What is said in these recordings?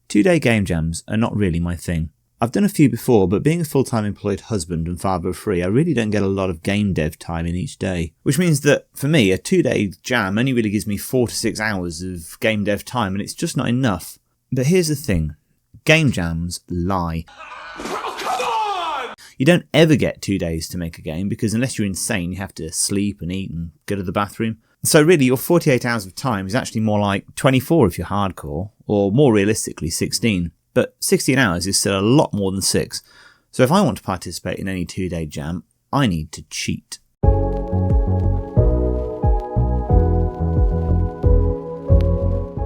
2-day game jams are not really my thing. I've done a few before, but being a full-time employed husband and father of 3, I really don't get a lot of game dev time in each day. Which means that, for me, a 2-day jam only really gives me 4 to 6 hours of game dev time, and it's just not enough. But here's the thing. Game jams lie. You don't ever get 2 days to make a game, because unless you're insane, you have to sleep and eat and go to the bathroom. So really, your 48 hours of time is actually more like 24 if you're hardcore, or more realistically, 16. But 16 hours is still a lot more than 6. So if I want to participate in any 2-day jam, I need to cheat.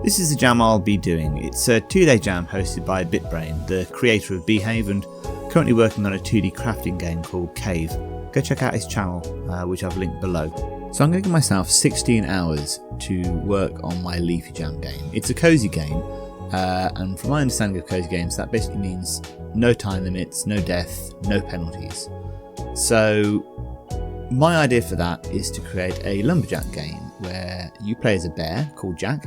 This is the jam I'll be doing. It's a 2-day jam hosted by BitBrain, the creator of Behave, and currently working on a 2D crafting game called Cave. Go check out his channel, which I've linked below. So I'm going to give myself 16 hours to work on my Leafy Jam game. It's a cozy game, and from my understanding of cozy games, that basically means no time limits, no death, no penalties. So my idea for that is to create a lumberjack game where you play as a bear called Jack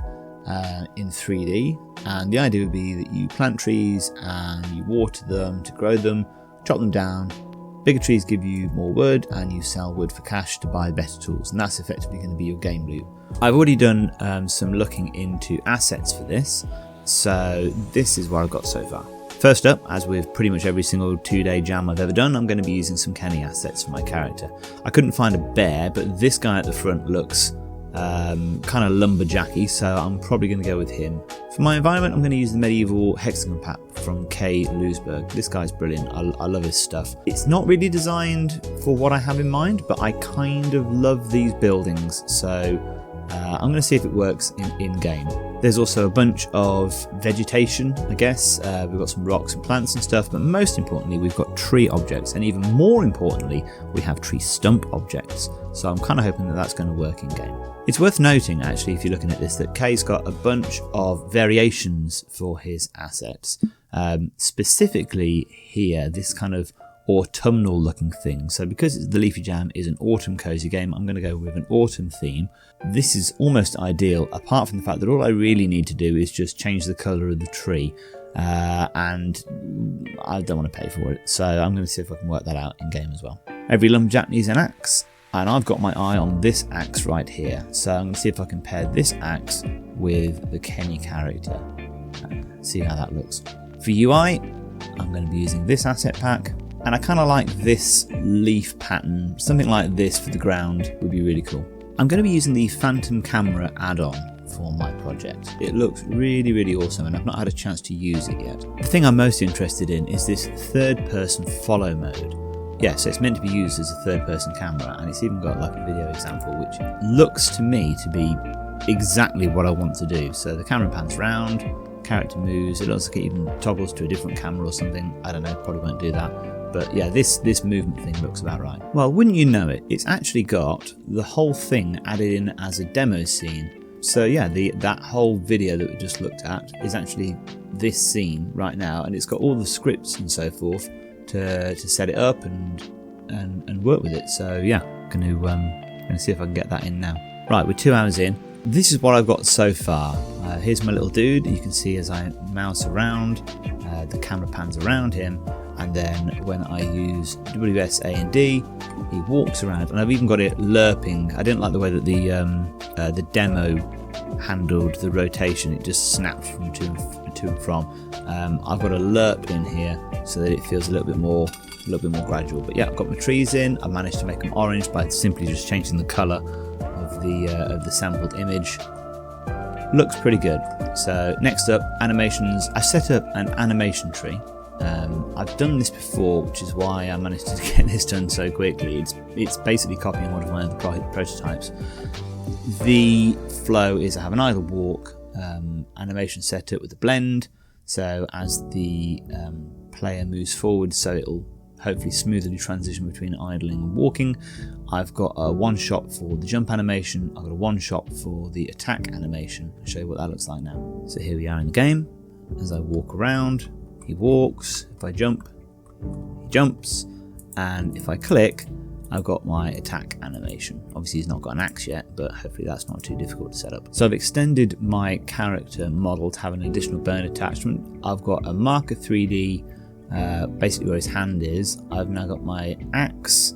in 3D, and the idea would be that you plant trees and you water them to grow them, chop them down. Bigger trees give you more wood, and you sell wood for cash to buy better tools, and that's effectively going to be your game loop. I've already done some looking into assets for this, so this is what I've got so far. First up, as with pretty much every single 2-day jam I've ever done, I'm going to be using some Kenny assets for my character. I couldn't find a bear, but this guy at the front looks kind of lumberjacky, so I'm probably going to go with him. For my environment, I'm going to use the medieval hexagon pack from K. Lewisburg. This guy's brilliant. I love his stuff. It's not really designed for what I have in mind, but I kind of love these buildings, so I'm going to see if it works in-game. There's also a bunch of vegetation, I guess. We've got some rocks and plants and stuff, but most importantly, we've got tree objects, and even more importantly, we have tree stump objects. So I'm kind of hoping that that's going to work in-game. It's worth noting, actually, if you're looking at this, that Kay's got a bunch of variations for his assets. Specifically here, this kind of autumnal looking thing. So because the Leafy Jam is an autumn cozy game, I'm going to go with an autumn theme. This is almost ideal, apart from the fact that all I really need to do is just change the colour of the tree. And I don't want to pay for it, so I'm going to see if I can work that out in game as well. Every lumberjack needs an axe, and I've got my eye on this axe right here. So I'm going to see if I can pair this axe with the Kenny character. See how that looks. For UI, I'm going to be using this asset pack, and I kind of like this leaf pattern. Something like this for the ground would be really cool. I'm going to be using the Phantom Camera add-on for my project. It looks really, really awesome, and I've not had a chance to use it yet. The thing I'm most interested in is this third-person follow mode. Yeah, so it's meant to be used as a third-person camera, and it's even got like a video example, which looks to me to be exactly what I want to do. So the camera pans round, character moves, it looks like it even toggles to a different camera or something. I don't know, probably won't do that. But yeah, this movement thing looks about right. Well, wouldn't you know it, it's actually got the whole thing added in as a demo scene. So yeah, that whole video that we just looked at is actually this scene right now, and it's got all the scripts and so forth to set it up and work with it. So yeah, gonna see if I can get that in now. Right, we're 2 hours in. This is what I've got so far. Here's my little dude. You can see as I mouse around, the camera pans around him, and then when I use WS A and D, he walks around, and I've even got it lerping. I didn't like the way that the demo handled the rotation. It just snaps from to and from. I've got a lerp in here so that it feels a little bit more gradual. But yeah, I've got my trees in. I managed to make them orange by simply just changing the colour of the sampled image. Looks pretty good. So next up, animations. I set up an animation tree. I've done this before, which is why I managed to get this done so quickly. It's basically copying one of my other prototypes. The flow is I have an idle walk animation set up with a blend, so as the player moves forward, so it'll hopefully smoothly transition between idling and walking. I've got a one shot for the jump animation, I've got a one shot for the attack animation. I'll show you what that looks like now. So here we are in the game. As I walk around, he walks. If I jump, he jumps, and if I click, I've got my attack animation. Obviously he's not got an axe yet, but hopefully that's not too difficult to set up. So I've extended my character model to have an additional bone attachment. I've got a marker 3D, basically where his hand is. I've now got my axe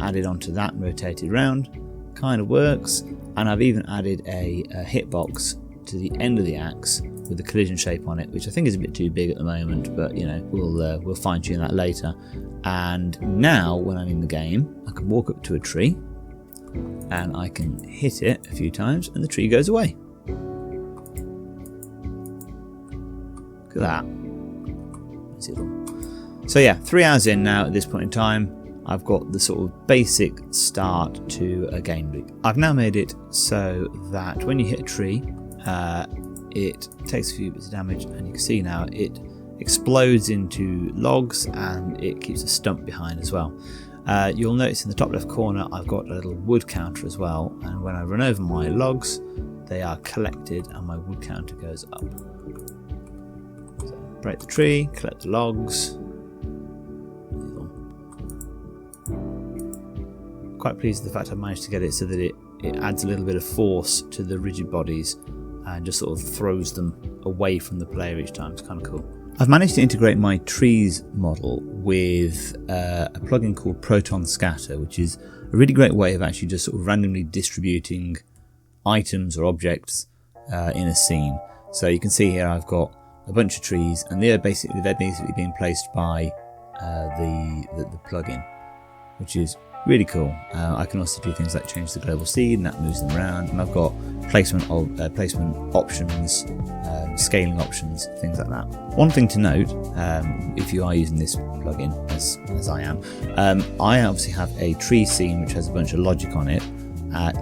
added onto that and rotated around. Kind of works. And I've even added a hitbox to the end of the axe with a collision shape on it, which I think is a bit too big at the moment, but you know, we'll fine tune that later. And now when I'm in the game, I can walk up to a tree and I can hit it a few times and the tree goes away. Look at that. So yeah, 3 hours in now at this point in time. I've got the sort of basic start to a game loop. I've now made it so that when you hit a tree, it takes a few bits of damage, and you can see now it explodes into logs and it keeps a stump behind as well. You'll notice in the top left corner I've got a little wood counter as well, and when I run over my logs they are collected and my wood counter goes up. So break the tree, collect the logs. Quite pleased with the fact I've managed to get it so that it adds a little bit of force to the rigid bodies and just sort of throws them away from the player each time. It's kind of cool. I've managed to integrate my trees model with a plugin called Proton Scatter, which is a really great way of actually just sort of randomly distributing items or objects in a scene. So you can see here I've got a bunch of trees, and they're basically being placed by the plugin, which is really cool. I can also do things like change the global seed, and that moves them around. And I've got placement options, scaling options, things like that. One thing to note, if you are using this plugin, as I am, I obviously have a tree scene which has a bunch of logic on it.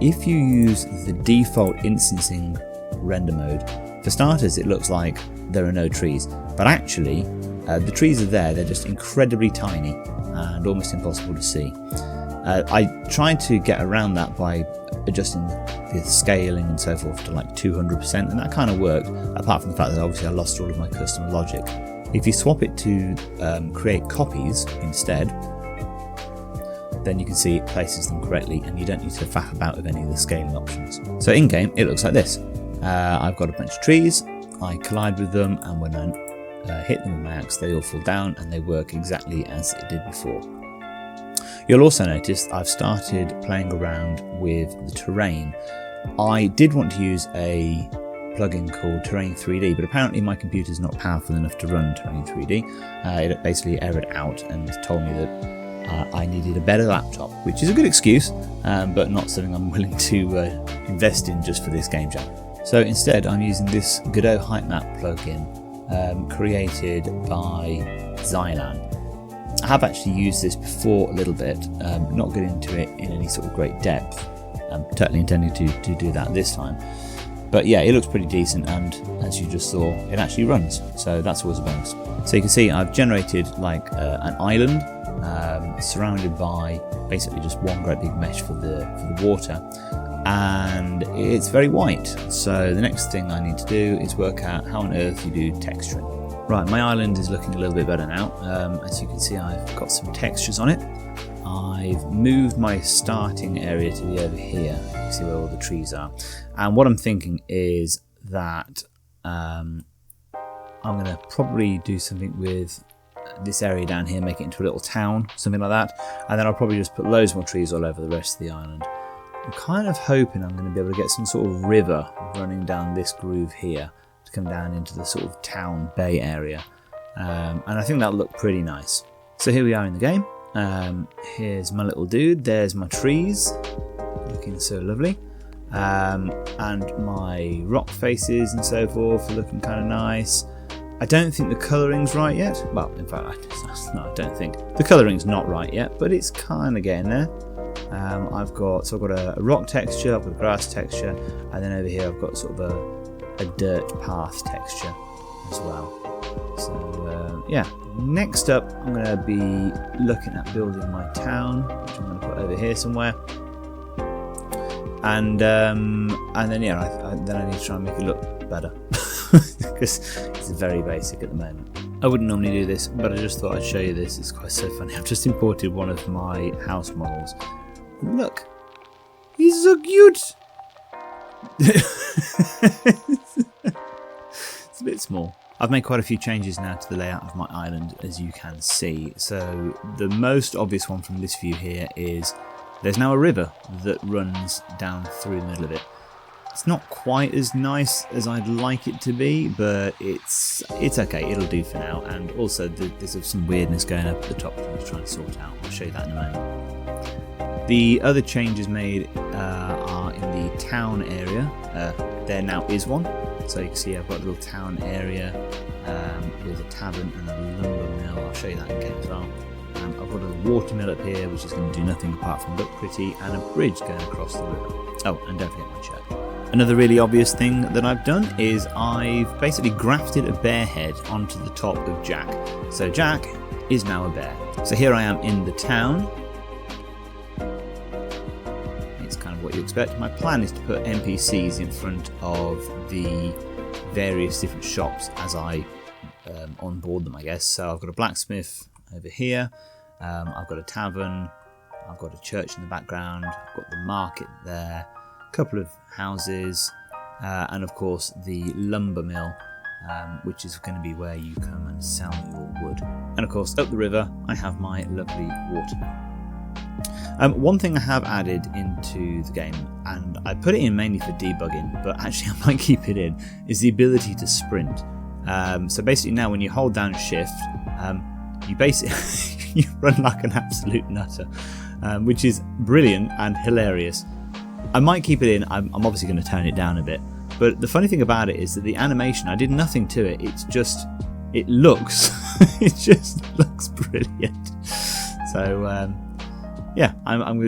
If you use the default instancing render mode, for starters, it looks like there are no trees, but actually, the trees are there. They're just incredibly tiny and almost impossible to see. I tried to get around that by adjusting the scaling and so forth to like 200%, and that kind of worked, apart from the fact that obviously I lost all of my custom logic. If you swap it to create copies instead, then you can see it places them correctly and you don't need to faff about with any of the scaling options. So in game it looks like this. I've got a bunch of trees, I collide with them, and when I hit them with my axe they all fall down and they work exactly as it did before. You'll also notice I've started playing around with the terrain. I did want to use a plugin called Terrain 3D, but apparently my computer's not powerful enough to run Terrain 3D. It basically errored out and told me that I needed a better laptop, which is a good excuse, but not something I'm willing to invest in just for this game jam. So instead I'm using this Godot height map plugin created by Xylan. I have actually used this before a little bit, not getting into it in any sort of great depth. I'm totally intending to do that this time. But yeah, it looks pretty decent, and as you just saw, it actually runs, so that's always a bonus. So you can see I've generated like an island surrounded by basically just one great big mesh for the water, and it's very white. So the next thing I need to do is work out how on earth you do texturing. Right, my island is looking a little bit better now. As you can see, I've got some textures on it. I've moved my starting area to be over here. You can see where all the trees are. And what I'm thinking is that I'm going to probably do something with this area down here, make it into a little town, something like that. And then I'll probably just put loads more trees all over the rest of the island. I'm kind of hoping I'm going to be able to get some sort of river running down this groove here to come down into the sort of town bay area, and I think that'll look pretty nice. So here we are in the game. Here's my little dude, there's my trees looking so lovely, and my rock faces and so forth are looking kind of nice. I don't think the colouring's right yet. Well, in fact, I don't think the colouring's not right yet, but it's kind of getting there. I've got a rock texture, I've got a grass texture, and then over here I've got sort of a dirt path texture as well. So yeah, next up I'm going to be looking at building my town, which I'm going to put over here somewhere, and then yeah, then I need to try and make it look better because it's very basic at the moment. I wouldn't normally do this, but I just thought I'd show you this. It's quite so funny. I've just imported one of my house models. Look, he's so cute. It's a bit small. I've made quite a few changes now to the layout of my island, as you can see. So the most obvious one from this view here is there's now a river that runs down through the middle of it. It's not quite as nice as I'd like it to be, but it's okay, it'll do for now. And also there's some weirdness going up at the top that I'm trying to sort out. I'll show you that in a moment. The other changes made are in the town area. There now is one. So you can see I've got a little town area with a tavern and a lumber mill. I'll show you that in game as well. I've got a water mill up here, which is going to do nothing apart from look pretty, and a bridge going across the river. Oh, and don't forget my church. Another really obvious thing that I've done is I've basically grafted a bear head onto the top of Jack. So Jack is now a bear. So here I am in the town. It's kind of what you expect. My plan is to put NPCs in front of the various different shops as I onboard them, I guess. So I've got a blacksmith over here, I've got a tavern, I've got a church in the background, I've got the market there, a couple of houses, and of course the lumber mill, which is going to be where you come and sell your wood. And of course up the river I have my lovely water mill. One thing I have added into the game, and I put it in mainly for debugging, but actually I might keep it in, is the ability to sprint. So basically now when you hold down shift, you basically you run like an absolute nutter, which is brilliant and hilarious. I might keep it in. I'm obviously going to tone it down a bit, but the funny thing about it is that the animation, I did nothing to it. It looks it just looks brilliant. So yeah, I'm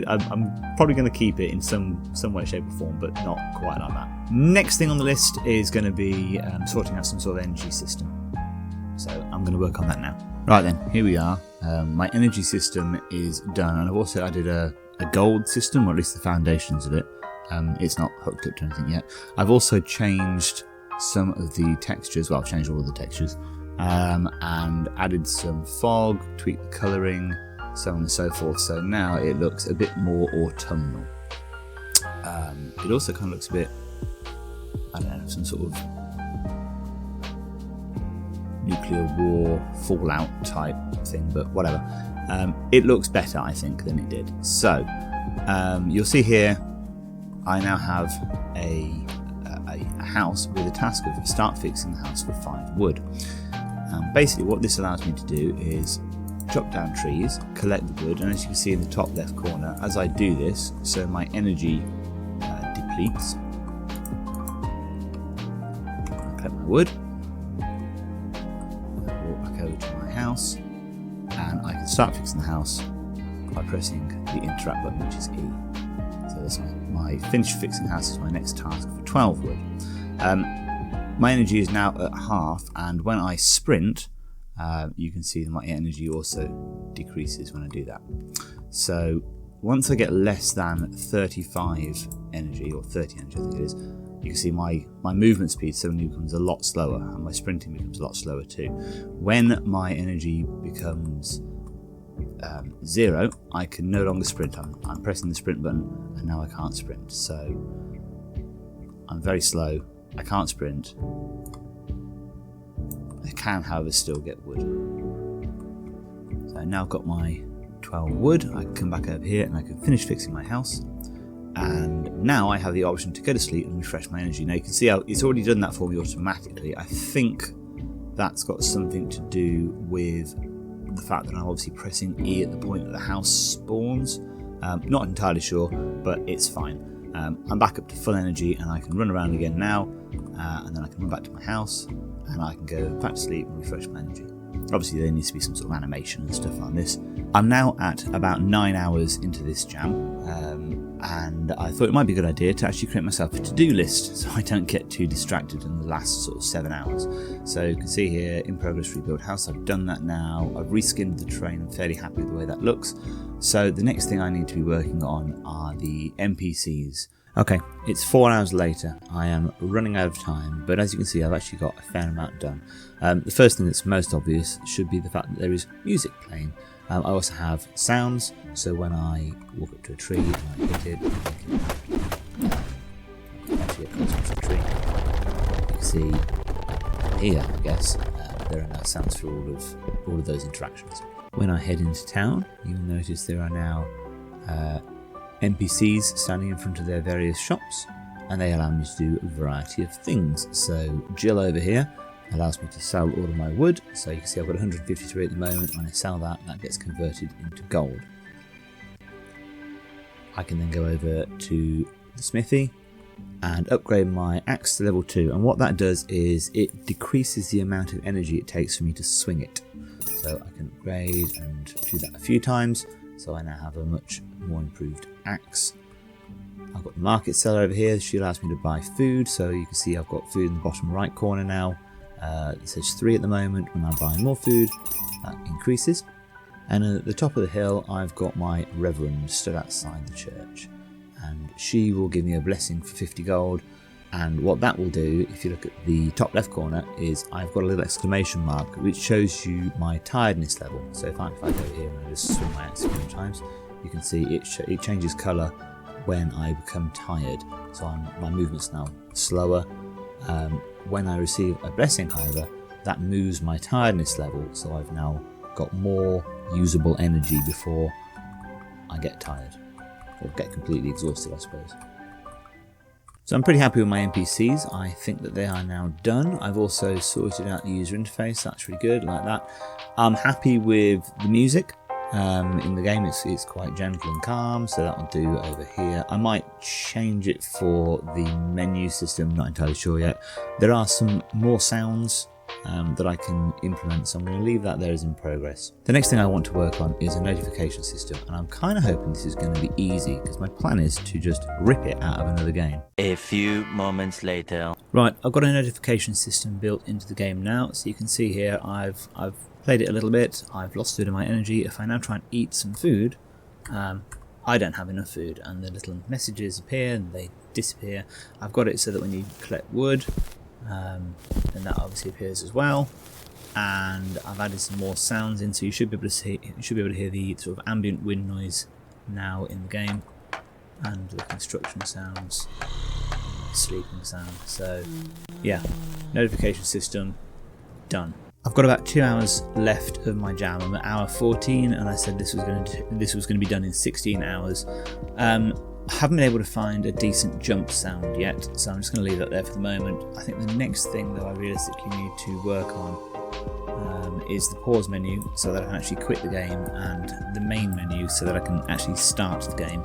probably going to keep it in some way, shape or form, but not quite like that. Next thing on the list is going to be sorting out some sort of energy system. So I'm going to work on that now. Right then, here we are. My energy system is done, and I've also added a gold system, or at least the foundations of it. It's not hooked up to anything yet. I've also changed some of the textures. Well, I've changed all of the textures, and added some fog, tweaked the colouring, so on and so forth. So now it looks a bit more autumnal. It also kind of looks a bit, I don't know, some sort of nuclear war fallout type thing, but whatever. It looks better, I think, than it did. So you'll see here I now have a house with a task of start fixing the house for 5 wood. Basically what this allows me to do is chop down trees, collect the wood, and as you can see in the top left corner, as I do this, so my energy depletes. I collect my wood, walk back over to my house, and I can start fixing the house by pressing the interact button, which is E. So that's my finish fixing the house is my next task for 12 wood. My energy is now at half, and when I sprint, you can see that my energy also decreases when I do that. So once I get less than 35 energy, or 30 energy I think it is, you can see my movement speed suddenly becomes a lot slower, and my sprinting becomes a lot slower too. When my energy becomes 0, I can no longer sprint. I'm pressing the sprint button, and now I can't sprint. So I'm very slow, I can't sprint. I can, however, still get wood. So now I've got my 12 wood, I can come back over here and I can finish fixing my house. And now I have the option to go to sleep and refresh my energy. Now you can see how it's already done that for me automatically. I think that's got something to do with the fact that I'm obviously pressing E at the point that the house spawns. Not entirely sure, but it's fine. I'm back up to full energy and I can run around again now, and then I can run back to my house and I can go back to sleep and refresh my energy. Obviously there needs to be some sort of animation and stuff on this. I'm now at about 9 hours into this jam, and I thought it might be a good idea to actually create myself a to-do list so I don't get too distracted in the last sort of 7 hours. So you can see here, in progress rebuild house, I've done that now. I've reskinned the terrain, I'm fairly happy with the way that looks. So the next thing I need to be working on are the NPCs. Okay, it's 4 hours later. I am running out of time, but as you can see, I've actually got a fair amount done. The first thing that's most obvious should be the fact that there is music playing. I also have sounds, so when I walk up to a tree and I hit it, actually it comes from a tree. You can see here, I guess, there are now sounds for all of those interactions. When I head into town, you'll notice there are now NPCs standing in front of their various shops, and they allow me to do a variety of things. So Jill over here allows me to sell all of my wood, so you can see I've got 153 at the moment. When I sell that, that gets converted into gold. I can then go over to the smithy and upgrade my axe to level 2, and what that does is it decreases the amount of energy it takes for me to swing it. So I can upgrade and do that a few times, so I now have a much more improved axe. I've got the market seller over here. She allows me to buy food, so you can see I've got food in the bottom right corner now. It says 3 at the moment. When I buy more food, that increases. And at the top of the hill, I've got my Reverend stood outside the church, and she will give me a blessing for 50 gold. And what that will do, if you look at the top left corner, is I've got a little exclamation mark which shows you my tiredness level. So if I go here and I just swing my axe a few times, you can see it changes colour when I become tired. So my movement's now slower. When I receive a blessing, however, that moves my tiredness level, so I've now got more usable energy before I get tired, or get completely exhausted, I suppose. So I'm pretty happy with my NPCs. I think that they are now done. I've also sorted out the user interface. That's really good, like that. I'm happy with the music. In the game it's quite gentle and calm, so that will do over here. I might change it for the menu system, not entirely sure yet. There are some more sounds that I can implement, so I'm going to leave that there as in progress. The next thing I want to work on is a notification system, and I'm kind of hoping this is going to be easy, because my plan is to just rip it out of another game. A few moments later. Right, I've got a notification system built into the game now, so you can see here I've played it a little bit, I've lost a bit of my energy. If I now try and eat some food, I don't have enough food, and the little messages appear and they disappear. I've got it so that when you collect wood, then that obviously appears as well. And I've added some more sounds in, so you should be able to hear the sort of ambient wind noise now in the game, and the construction sounds, sleeping sound. So yeah, notification system done. I've got about 2 hours left of my jam. I'm at hour 14, and I said this was going to be done in 16 hours. I haven't been able to find a decent jump sound yet, so I'm just going to leave that there for the moment. I think the next thing that I realistically need to work on is the pause menu, so that I can actually quit the game, and the main menu, so that I can actually start the game.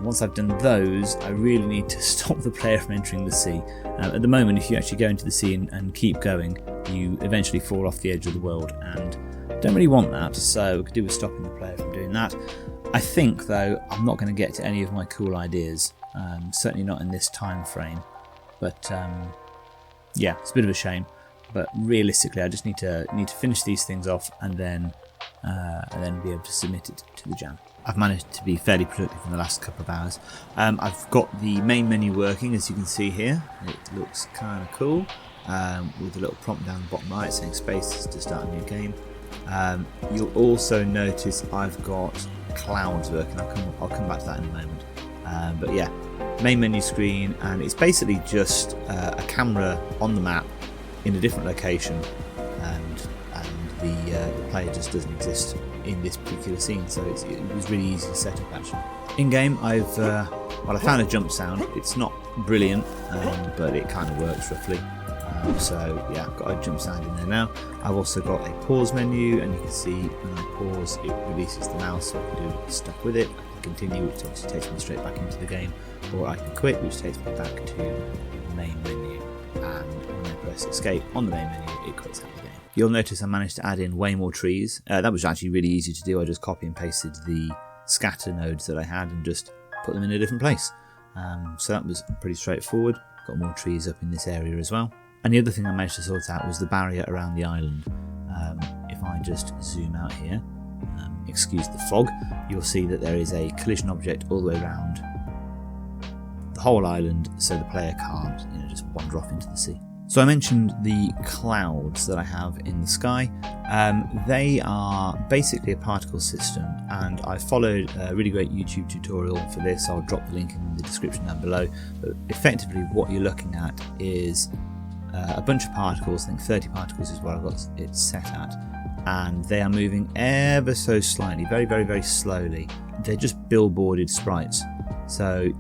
Once I've done those, I really need to stop the player from entering the sea. At the moment, if you actually go into the sea and keep going, you eventually fall off the edge of the world, and don't really want that, so we could do with stopping the player from doing that. I think, though, I'm not going to get to any of my cool ideas, certainly not in this time frame, but yeah, it's a bit of a shame, but realistically I just need to finish these things off and then be able to submit it to the jam. I've managed to be fairly productive in the last couple of hours. I've got the main menu working, as you can see here. It looks kind of cool, with a little prompt down the bottom right saying spaces to start a new game. You'll also notice I've got clouds working. I'll come back to that in a moment. But yeah, main menu screen, and it's basically just a camera on the map in a different location, and the player just doesn't exist in this particular scene, so it was really easy to set up actually. In game, I found a jump sound. It's not brilliant, but it kind of works roughly. So yeah, I've got a jump sound in there now. I've also got a pause menu, and you can see when I pause, it releases the mouse, so I can do stuff with it. I can continue, which obviously takes me straight back into the game, or I can quit, which takes me back to the main menu. And when I press escape on the main menu, it quits out the game. You'll notice I managed to add in way more trees. That was actually really easy to do. I just copy and pasted the scatter nodes that I had and just put them in a different place. So that was pretty straightforward. Got more trees up in this area as well. And the other thing I managed to sort out was the barrier around the island. If I just zoom out here, excuse the fog, you'll see that there is a collision object all the way around the whole island so the player can't, just wander off into the sea. So I mentioned the clouds that I have in the sky. They are basically a particle system, and I followed a really great YouTube tutorial for this. I'll drop the link in the description down below. But effectively what you're looking at is a bunch of particles. I think 30 particles is what I've got it set at, and they are moving ever so slightly, very, very, very slowly. They're just billboarded sprites. So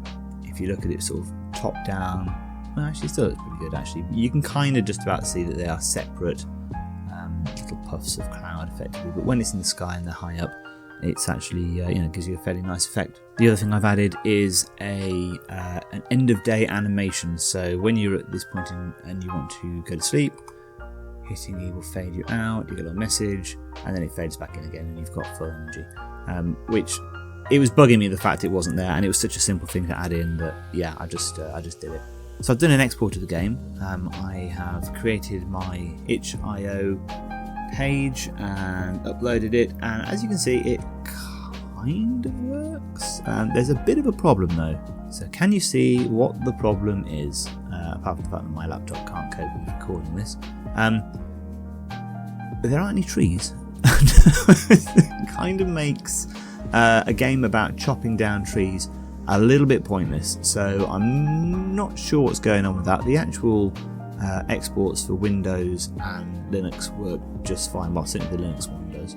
if you look at it sort of top down, well, actually it still looks pretty good actually. You can kind of just about see that they are separate little puffs of cloud effectively, but when it's in the sky and they're high up, it's actually gives you a fairly nice effect. The other thing I've added is an end of day animation. So when you're at this point and you want to go to sleep, hitting E will fade you out, you get a little message, and then it fades back in again and you've got full energy. Which it was bugging me the fact it wasn't there, and it was such a simple thing to add in that I just did it. So I've done an export of the game. I have created my itch.io page and uploaded it, and as you can see it kind of works. There's a bit of a problem though. So can you see what the problem is? Apart from the fact that my laptop can't cope with recording this. There aren't any trees. It kind of makes a game about chopping down trees a little bit pointless, so I'm not sure what's going on with that. The actual exports for Windows and Linux work just fine. Well, certainly the Linux one does.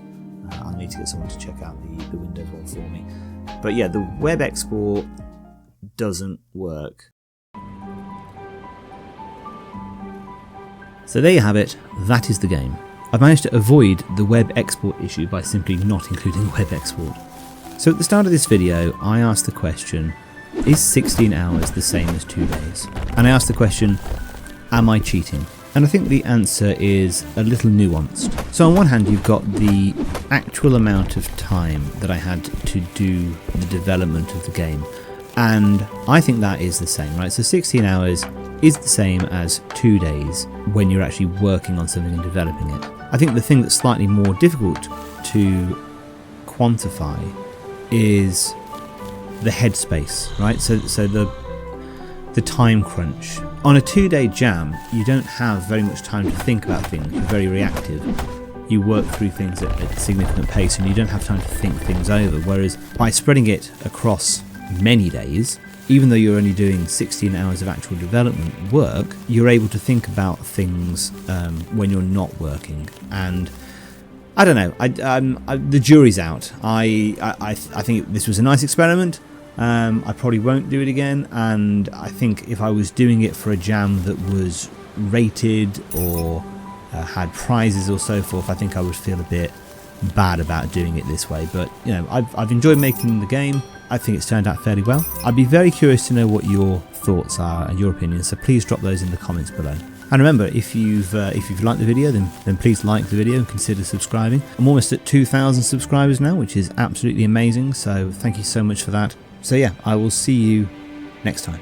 I need to get someone to check out the Windows one for me. But yeah, the web export doesn't work. So there you have it, that is the game. I've managed to avoid the web export issue by simply not including web export. So at the start of this video, I asked the question, is 16 hours the same as 2 days? And I asked the question, am I cheating? And I think the answer is a little nuanced. So on one hand, you've got the actual amount of time that I had to do the development of the game. And I think that is the same, right? So 16 hours is the same as 2 days when you're actually working on something and developing it. I think the thing that's slightly more difficult to quantify is the headspace, right? So the time crunch. On a 2-day jam, you don't have very much time to think about things. You're very reactive. You work through things at a significant pace and you don't have time to think things over. Whereas by spreading it across many days, even though you're only doing 16 hours of actual development work, you're able to think about things when you're not working. And I don't know. The jury's out. I think this was a nice experiment. I probably won't do it again. And I think if I was doing it for a jam that was rated or had prizes or so forth, I think I would feel a bit bad about doing it this way. But I've enjoyed making the game. I think it's turned out fairly well. I'd be very curious to know what your thoughts are and your opinions. So please drop those in the comments below. And remember, if you've liked the video, then please like the video and consider subscribing. I'm almost at 2,000 subscribers now, which is absolutely amazing. So thank you so much for that. So yeah, I will see you next time.